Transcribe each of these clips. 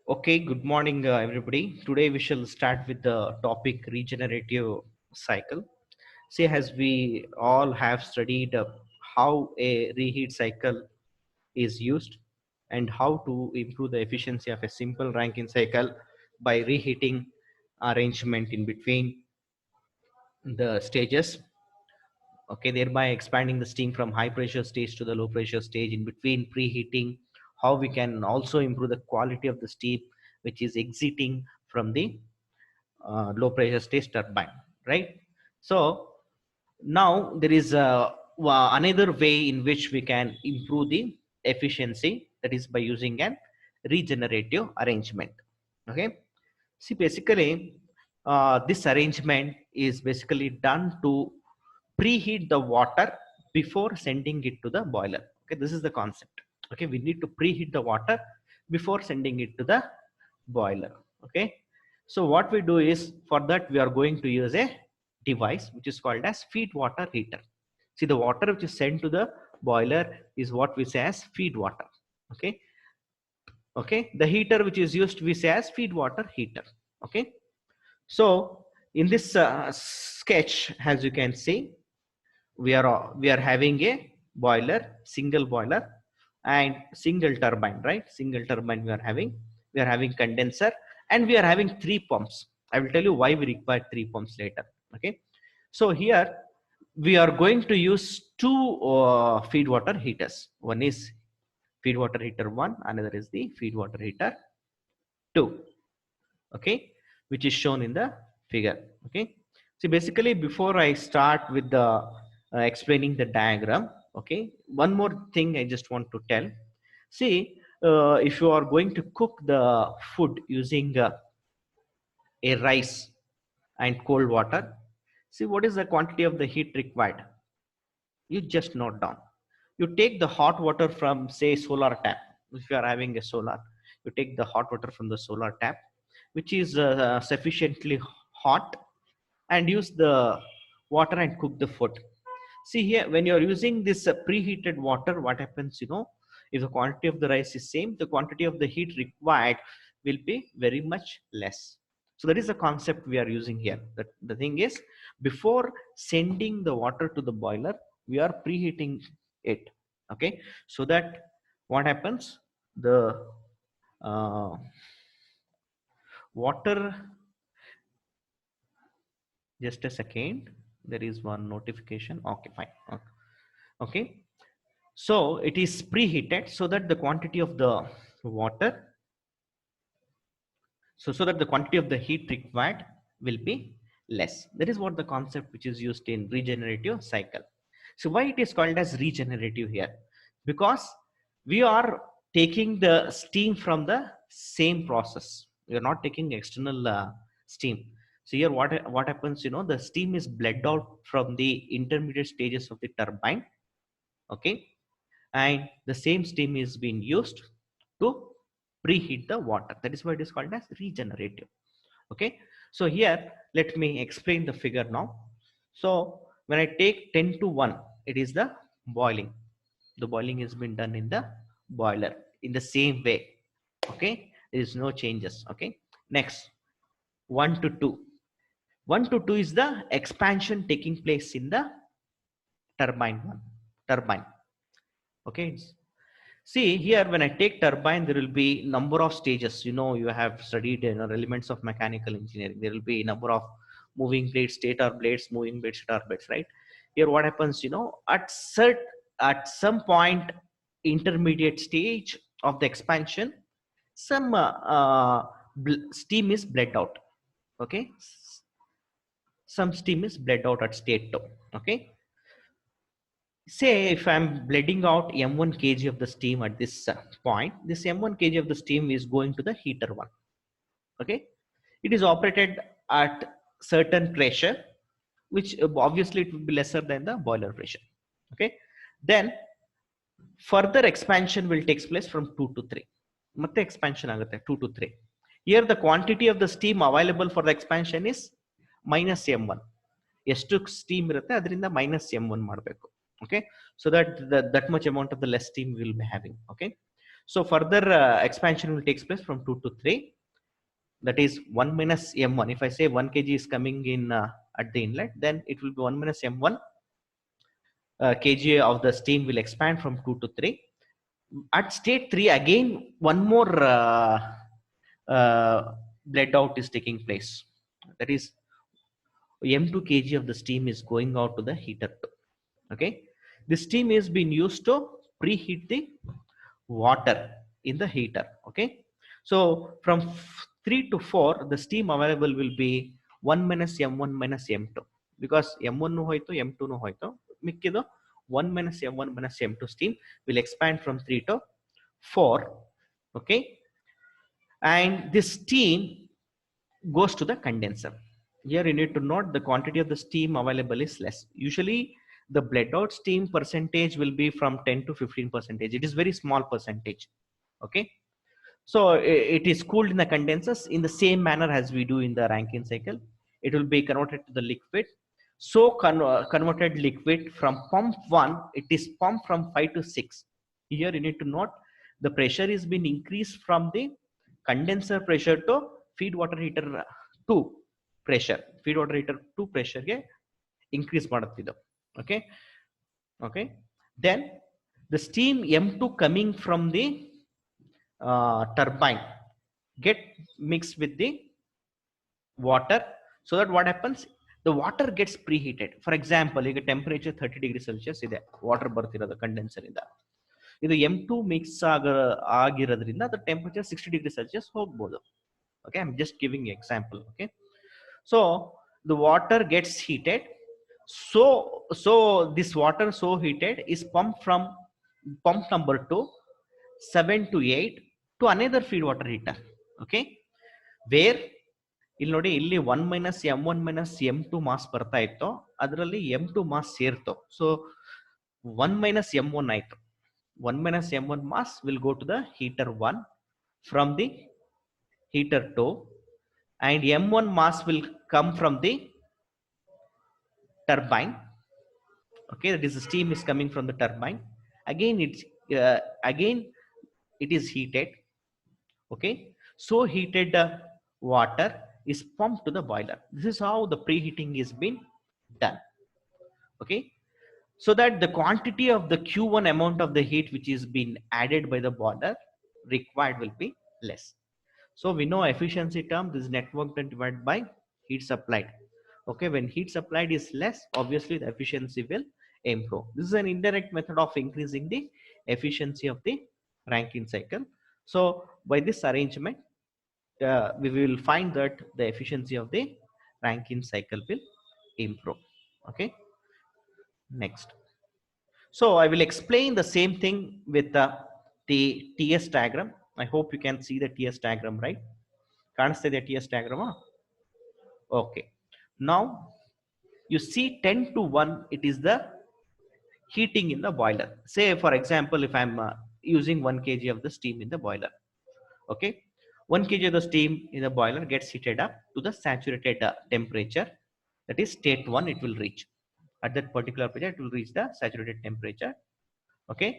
Okay, good morning, everybody. Today we shall start with the topic regenerative cycle. See, as we all have studied how a reheat cycle is used and how to improve the efficiency of a simple Rankine cycle by reheating arrangement in between the stages, okay, thereby expanding the steam from high pressure stage to the low pressure stage in between preheating, how we can also improve the quality of the steam which is exiting from the low pressure stage turbine, right? So now there is another way in which we can improve the efficiency, that is by using an regenerative arrangement. Okay, see, basically this arrangement is basically done to preheat the water before sending it to the boiler. Okay, this is the concept. Okay, we need to preheat the water before sending it to the boiler. Okay, so what we do is, for that we are going to use a device which is called as feed water heater. See, the water which is sent to the boiler is what we say as feed water. Okay, okay, the heater which is used we say as feed water heater. Okay, so in this sketch, as you can see, we are having a boiler, single boiler, and single turbine, right? Single turbine we are having condenser, and we are having three pumps. I will tell you why we require three pumps later. Okay, so here we are going to use two feed water heaters. One is feed water heater 1, another is the feed water heater 2. Okay, which is shown in the figure. Okay, so basically before I start with the explaining the diagram, okay, one more thing I just want to tell. See, if you are going to cook the food using a rice and cold water, see what is the quantity of the heat required. You just note down. You take the hot water from, say, solar tap. If you are having a solar, you take the hot water from the solar tap, which is sufficiently hot, and use the water and cook the food. See here, when you are using this preheated water, what happens, if the quantity of the rice is same, the quantity of the heat required will be very much less. So that is the concept we are using here. That the thing is, before sending the water to the boiler, we are preheating it. Okay, so that what happens, the uh, water, just a second, there is one notification. Okay, fine. Okay, so it is preheated so that the quantity of the water, so that the quantity of the heat required will be less. That is what the concept which is used in regenerative cycle. So why it is called as regenerative here? Because we are taking the steam from the same process. We are not taking external steam. So here what happens, the steam is bled out from the intermediate stages of the turbine. Okay, and the same steam is being used to preheat the water. That is why it is called as regenerative. Okay, so here let me explain the figure now. So when I take 10 to 1, it is the boiling. The boiling has been done in the boiler in the same way. Okay, there is no changes. Okay, next, 1 to 2. 1 to 2 is the expansion taking place in the turbine 1 turbine. Okay, see here, when I take turbine, there will be number of stages. You have studied elements of mechanical engineering. There will be number of moving blades, stator blades, moving blades, stator blades, right? Here, what happens? At some point, intermediate stage of the expansion, some steam is bled out. Okay, some steam is bled out at state 2. Okay, say if I'm bleeding out m1 kg of the steam at this point, this m1 kg of the steam is going to the heater 1. Okay, it is operated at certain pressure, which obviously it will be lesser than the boiler pressure. Okay, then further expansion will take place from 2 to 3. Matte expansion agutte 2 to 3. Here the quantity of the steam available for the expansion is minus m1. ಎಷ್ಟು steam ಇರುತ್ತೆ ಅದರಿಂದ minus m1 ಮಾಡಬೇಕು. Okay, so that that much amount of the less steam we will be having. Okay, So further expansion will takes place from 2 to 3. That is 1 minus m1. If I say 1 kg is coming in at the inlet, then it will be 1 minus m1 kg of the steam will expand from 2 to 3. At state 3, again one more bled out is taking place. That is m2 kg of the steam is going out to the heater 2. Okay, the steam is being used to preheat the water in the heater. Okay, so from 3 to 4 the steam available will be 1 minus m1 minus m2, because m1 nu hoytu m2 nu hoytu, ಮಿಕ್ಕಿದು 1 minus m1 minus m2 steam will expand from 3 to 4. Okay, and this steam goes to the condenser. Here you need to note the quantity of the steam available is less. Usually the bled out steam percentage will be from 10 to 15 percentage. It is very small percentage. Okay, so it is cooled in the condensers in the same manner as we do in the Rankine cycle. It will be converted to the liquid. So converted liquid from pump 1, it is pumped from 5 to 6. Here you need to note the pressure is being increased from the condenser pressure to feed water heater 2 pressure. Feed water heater 2 pressure ge increase ಮಾಡುತ್ತಿದ್ದು. Okay, okay, then the steam m2 coming from the turbine get mixed with the water, so that what happens, the water gets preheated. For example, ಈಗ temperature 30 degree celsius ಇದೆ, water ಬರ್ತಿರೋದು condenser ಇಂದ. ಇದು m2 mix ಆಗಿರೋದ್ರಿಂದ the temperature 60 degree celsius ಹೋಗ್ಬೋದು. Okay, I'm just giving you example. Okay, so the water gets heated. So this water so heated is pumped from pump number 2 7 to 8 to another feed water heater. Okay, where ಇಲ್ಲಿ ನೋಡಿ, ಇಲ್ಲಿ 1 minus m1 minus m2 mass ಬರ್ತಾ ಇತ್ತು, ಅದರಲ್ಲಿ m2 mass ಸೇರ್ತು. So 1 minus m1 ಆಯ್ತು. 1 minus m1 mass will go to the heater 1 from the heater 2, and m1 mass will come from the turbine. Okay, that is the steam is coming from the turbine. Again it is heated. Okay, so heated water is pumped to the boiler. This is how the preheating is being done. Okay, so that the quantity of the Q1 amount of the heat which is being added by the boiler required will be less. So we know efficiency term, this is network done divided by heat supplied. Okay, when heat supplied is less, obviously the efficiency will improve. This is an indirect method of increasing the efficiency of the Rankine cycle. So by this arrangement, we will find that the efficiency of the Rankine cycle will improve. Okay, next. So I will explain the same thing with the TS diagram. I hope you can see the TS diagram, right? ಕಾಣಿಸ್ತಾ ಇದೆಯಾ TS diagram? Okay, now you see 10 to 1, it is the heating in the boiler. Say for example, if I'm using 1 kg of the steam in the boiler. Okay, 1 kg of the steam in the boiler gets heated up to the saturated temperature, that is state 1. It will reach at that particular pressure, it will reach the saturated temperature. Okay,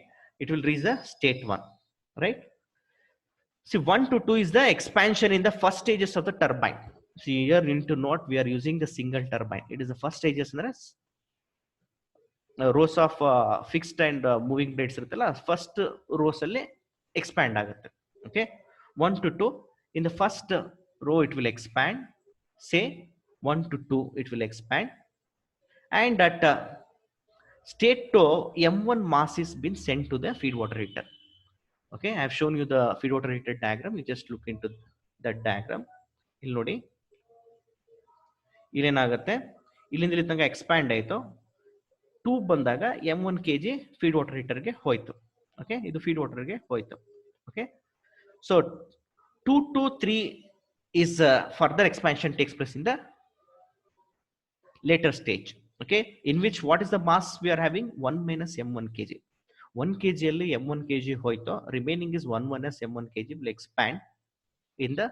it will reach the state 1, right? See, 1 to 2 is the expansion in the first stages of the turbine. See, here you need to note we are using the single turbine. It is the first stages, rows of fixed and moving blades ಇರುತ್ತಲ್ಲ, first rows ಅಲ್ಲಿ expand ಆಗುತ್ತೆ. Okay, 1 to 2, in the first row it will expand, say 1 to 2 it will expand, and at state 2 m1 mass is been sent to the feed water heater. Okay, I have shown you the feed water heater diagram. You just look into that diagram. ಇಲ್ಲಿ ನೋಡಿ, ಇಲ್ಲೇನಾಗುತ್ತೆ, ಇಲ್ಲಿಂದ ಇಲ್ಲಿ ತನಕ expand ಆಯಿತು. 2 ಬಂದಾಗ m1 kg feed water ಹೀಟರ್ಗೆ ಹೋಯ್ತು. Okay, ಇದು feed ವಾಟರ್ಗೆ ಹೋಯ್ತು. Okay, so 2 to 3 is further expansion takes place in the later stage. Okay, in which what is the mass we are having? 1 minus m1 kg. 1 kg ಅಲ್ಲಿ m1 kg ಹೋಯ್ತು, remaining is 1 minus m1 kg will expand in the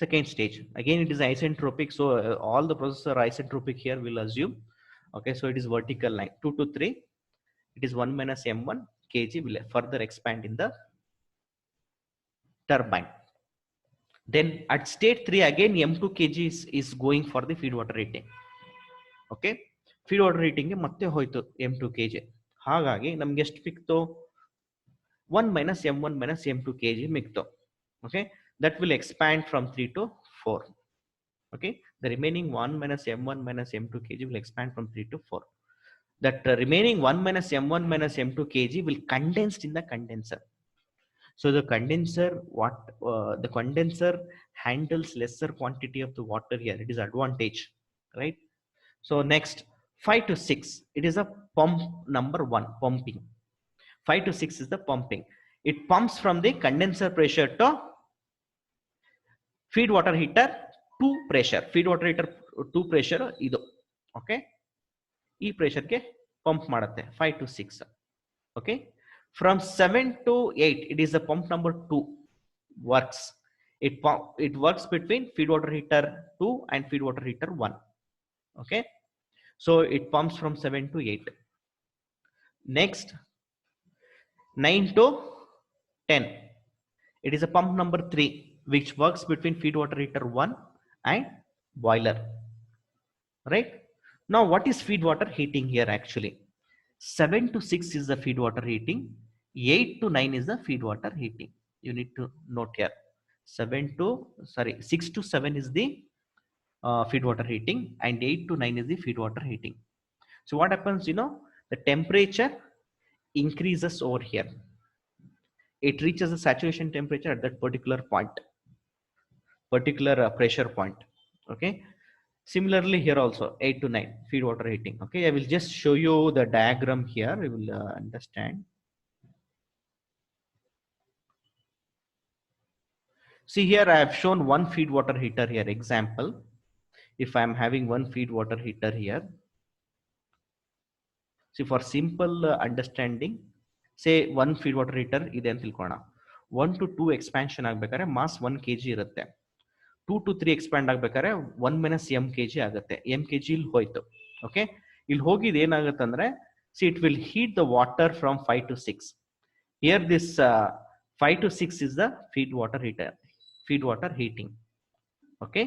second stage. Again it is isentropic, so all the processes are isentropic here, we'll assume. Okay, so it is vertical line. 2 to 3, it is 1 minus m1 kg will further expand in the turbine. Then at state 3 again m2 kg is going for the feed water heating. Okay, feed water heating ಗೆ ಮತ್ತೆ ಹೋಯ್ತು m2 kg. ಹಾಗಾಗಿ ನಮ್ಗೆ ಎಷ್ಟು ಸಿಕ್ತು? 1 minus m1 minus m2 kg ಮಿಕ್ತು. Okay, that will expand from 3 to 4. Okay, the remaining 1 minus m1 minus m2 kg will expand from 3 to 4. That remaining 1 minus m1 minus m2 kg will condensed in the condenser. So the condenser, the condenser handles lesser quantity of the water here. It is advantage, right? So next 5 to 6, it is a pump number 1, pumping. 5 to 6 is the pumping. It pumps from the condenser pressure to feed water heater 2 pressure. Feed water heater 2 pressure idu. Okay, e pressure ke pump ಮಾಡುತ್ತೆ 5 to 6. Okay, from 7 to 8, it is the pump number 2 works. It works between feed water heater 2 and feed water heater 1. Okay, so it pumps from 7 to 8. Next 9 to 10, it is a pump number 3 which works between feed water heater 1 and boiler, right? Now what is feed water heating here actually? 7 to 6 is the feed water heating, 8 to 9 is the feed water heating. You need to note here 6 to 7 is the feed water heating and 8 to 9 is the feed water heating. So what happens, the temperature increases over here. It reaches the saturation temperature at that particular point, particular pressure point. Okay, similarly here also 8 to 9 feed water heating. Okay, I will just show you the diagram here, you will understand. See here I have shown one feed water heater here. Example, if I am having one feed water heater here, see for simple understanding, say one feed water heater ಇದೆ ಅಂತ ತಿಳ್ಕೊಳ್ಳೋಣ. 1 to 2 expansion ಆಗಬೇಕಾದ್ರೆ mass 1 kg ಇರುತ್ತೆ. 2 to 3 expand ಆಗ್ಬೇಕಾದ್ರೆ 1 minus m kg ಆಗುತ್ತೆ. m kg ಇಲ್ಲಿ ಹೋಯ್ತು. Okay, ಇಲ್ಲಿ ಹೋಗಿದ್ದು ಏನಾಗುತ್ತೆ ಅಂದ್ರೆ, see it will heat the water from 5 to 6. Here this 5 to 6 is the feed water heater, feed water heating. Okay,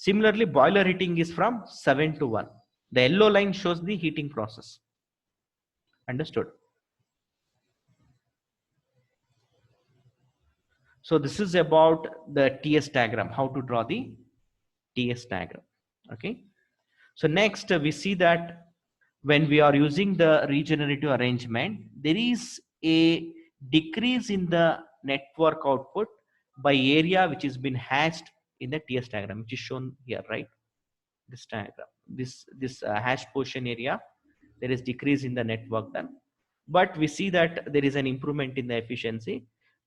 similarly boiler heating is from 7 to 1. The yellow line shows the heating process. Understood? So this is about the TS diagram, how to draw the TS diagram. Okay, so next we see that when we are using the regenerative arrangement, there is a decrease in the network output by area which has been hashed in the TS diagram, which is shown here, right? This diagram, this hashed portion area, there is decrease in the network done, but we see that there is an improvement in the efficiency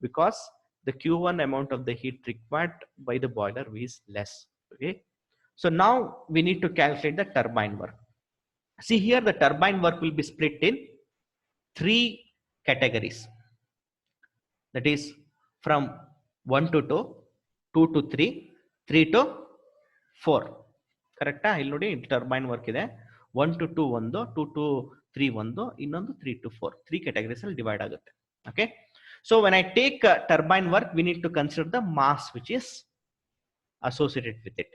because the Q1 amount of the heat required by the boiler is less. Okay, so now we need to calculate the turbine work. See here the turbine work will be split in 3 categories, that is from 1 to 2, 2 to 3, 3 to 4. ಕರೆಕ್ಟಾ? ಇಲ್ಲಿ ನೋಡಿ turbine work ಇದೆ. 1 to 2 ಒಂದು, 2 to 3 ಒಂದು, ಇನ್ನೊಂದು 3 to 4. 3 categories ಅಲ್ಲಿ divide ಆಗುತ್ತೆ. Okay, so when I take turbine work, we need to consider the mass which is associated with it.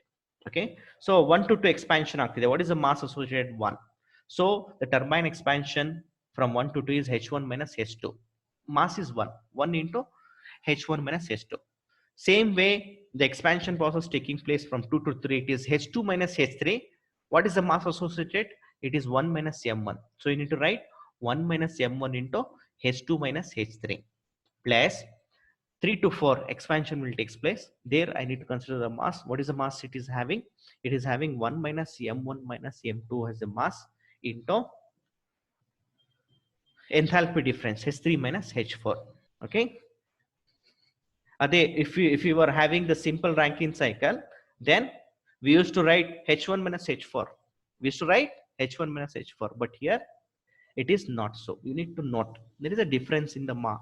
Okay, so 1 to 2 expansion ಆಗ್ತಿದೆ. What is the mass associated? 1. So the turbine expansion from 1 to 2 is h1 minus h2. Mass is 1. 1 into h1 minus h2. Same way the expansion process taking place from 2 to 3, it is h2 minus h3. What is the mass associated? It is 1 minus m1. So you need to write 1 minus m1 into h2 minus h3 plus 3 to 4 expansion will take place. There I need to consider the mass. What is the mass it is having? It is having 1 minus m1 minus m2 as the mass into enthalpy difference h3 minus h4. Okay, if you were having the simple Rankine cycle, then we used to write h1 minus h4. We used to write h1 minus h4, but here it is not so. You need to note there is a difference in the mass.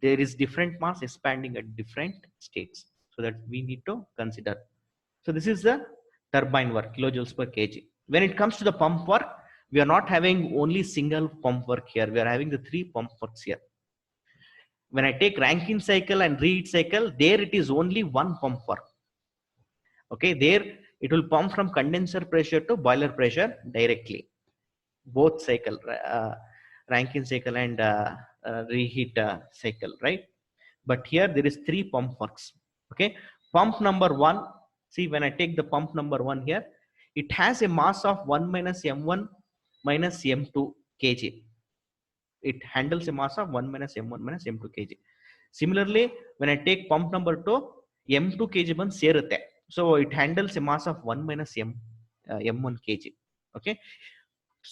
There is different mass expanding at different states, so that we need to consider. So this is the turbine work, kilojoules per kg. When it comes to the pump work, we are not having only single pump work here. We are having the 3 pump works here. When I take Rankine cycle and reheat cycle, there it is only one pump work. Okay, there it will pump from condenser pressure to boiler pressure directly. Both cycle, Rankine cycle and reheat cycle, right? But here there is three pump works. Okay, pump number one. See, when I take the pump number one here, it has a mass of 1 minus m1 minus m2 kg. It handles a mass of 1 minus m1 minus m2 kg. Similarly, when I take pump number 2, m2 kg ಬಂದು ಸೇರುತ್ತೆ. So it handles a mass of 1 minus m1 kg. Okay.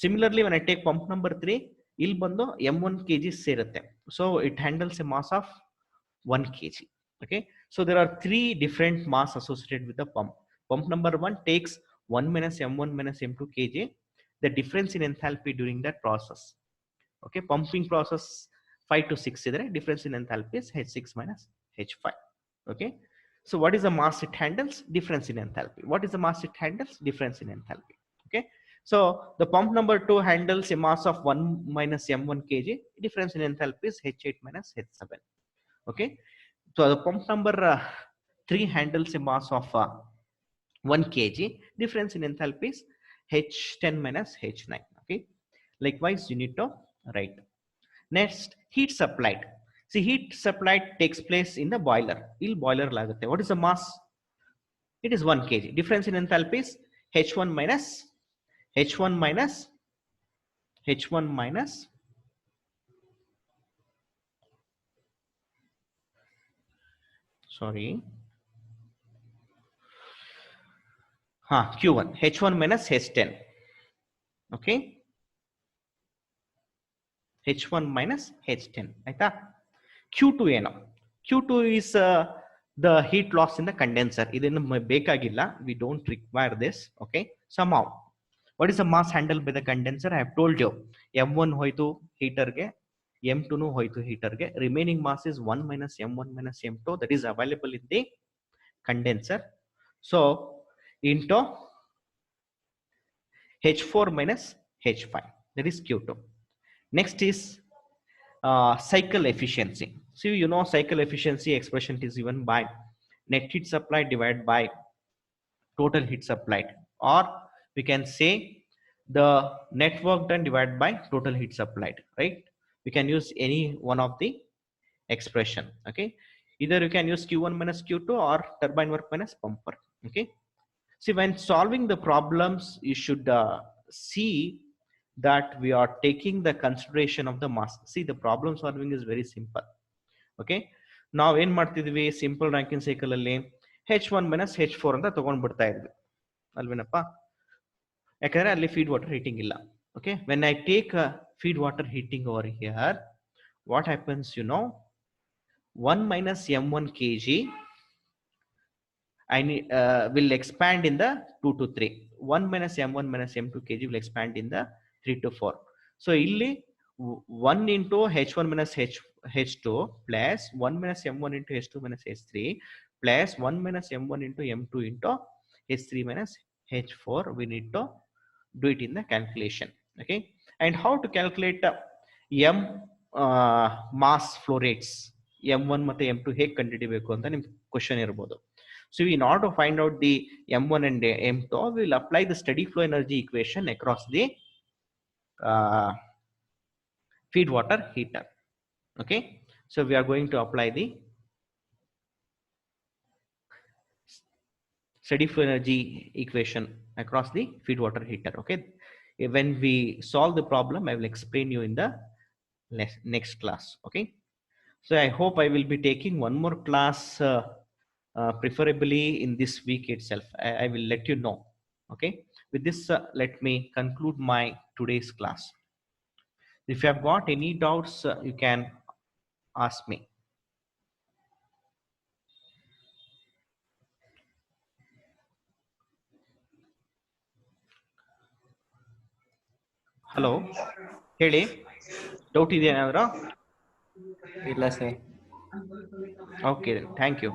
Similarly, when I take pump number 3, ಇಲ್ಲಿ ಬಂದು m1 kg ಸೇರುತ್ತೆ. So it handles a mass of 1 kg. Okay. So there are three different mass associated with the pump. Pump number 1 takes 1 minus m1 minus m2 kg. The difference in enthalpy during that process. Okay, pumping process 5 to 6 idare, difference in enthalpy is H6 minus H5. Okay, so what is the mass it handles? Difference in enthalpy. What is the mass it handles? Difference in enthalpy. Okay, so the pump number 2 handles a mass of 1 minus m1 kg. Difference in enthalpy is H8 minus H7. Okay, so the pump number 3 handles a mass of 1 kg. Difference in enthalpy is H10 minus H9. Okay, likewise you need to write. Next, heat supplied. See, heat supplied takes place in the boiler. Il boiler lagutte. What is the mass? It is 1 kg. Difference in enthalpy is H1 minus H1 minus H1 minus sorry. Q1. H1 minus H10. Okay. H1 minus H10. Aita? Q2 ಏನು? Q2 is the heat loss in the condenser. ಇದನ್ನು ಬೇಕಾಗಿಲ್ಲ. We don't require this. Okay. Somehow. What is the mass handled by the condenser? I have told you. M1 ಹೋಯ್ತು heater ಗೆ, M2 ನು ಹೋಯ್ತು heater ಗೆ. Remaining mass is 1 minus M1 minus M2 that is available in the condenser. So into H4 minus H5, that is Q2. Next is cycle efficiency. So you know cycle efficiency expression is given by net heat supplied divided by total heat supplied, or we can say the net work done divided by total heat supplied, right? We can use any one of the expression. Okay, either you can use Q1 minus Q2 or turbine work minus pump work. Okay, see, when solving the problems you should see that we are taking the consideration of the mass. See, the problem solving is very simple. Okay, now ಏನ್ ಮಾಡ್ತಿದ್ವಿ, simple Rankine cycle ಅಲ್ಲಿ H1 minus H4 ಅಂತ ತಗೊಂಡ್ ಬಿಡ್ತಾ ಇದ್ವಿ ಅಲ್ವೇನಪ್ಪ, ಯಾಕಂದ್ರೆ ಅಲ್ಲಿ feed water heating ಇಲ್ಲ. Okay, when I take feed water heating over here, what happens, you know, 1 minus m1 kg I need, will expand in the 2 to 3. 1 minus m1 minus m2 kg will expand in the 3 to 4. So illi 1 into h1 minus h2 plus 1 minus m1 into h2 minus h3 plus 1 minus m1 into m2 into h3 minus h4. We need to do it in the calculation. Okay, and how to calculate m mass flow rates, m1 ಮತ್ತೆ m2 ಹೇಗೆ ಕಂಡುಹಿಡಿಯಬೇಕು ಅಂತ ನಿಮ್ಗೆ question ಇರಬಹುದು. So in order to find out the m1 and m2, we will apply the steady flow energy equation across the feed water heater. Okay, so we are going to apply the steady flow energy equation across the feed water heater. Okay, when we solve the problem, I will explain you in the next class. Okay, so I hope I will be taking one more class preferably in this week itself. I will let you know. Okay, with this let me conclude my today's class. If you have got any doubts, you can ask me. Hello, ಹೇಳಿ, doubt ಇದೆಯಾ ಏನಾದರೂ? ಇಲ್ಲ sir. Okay, thank you.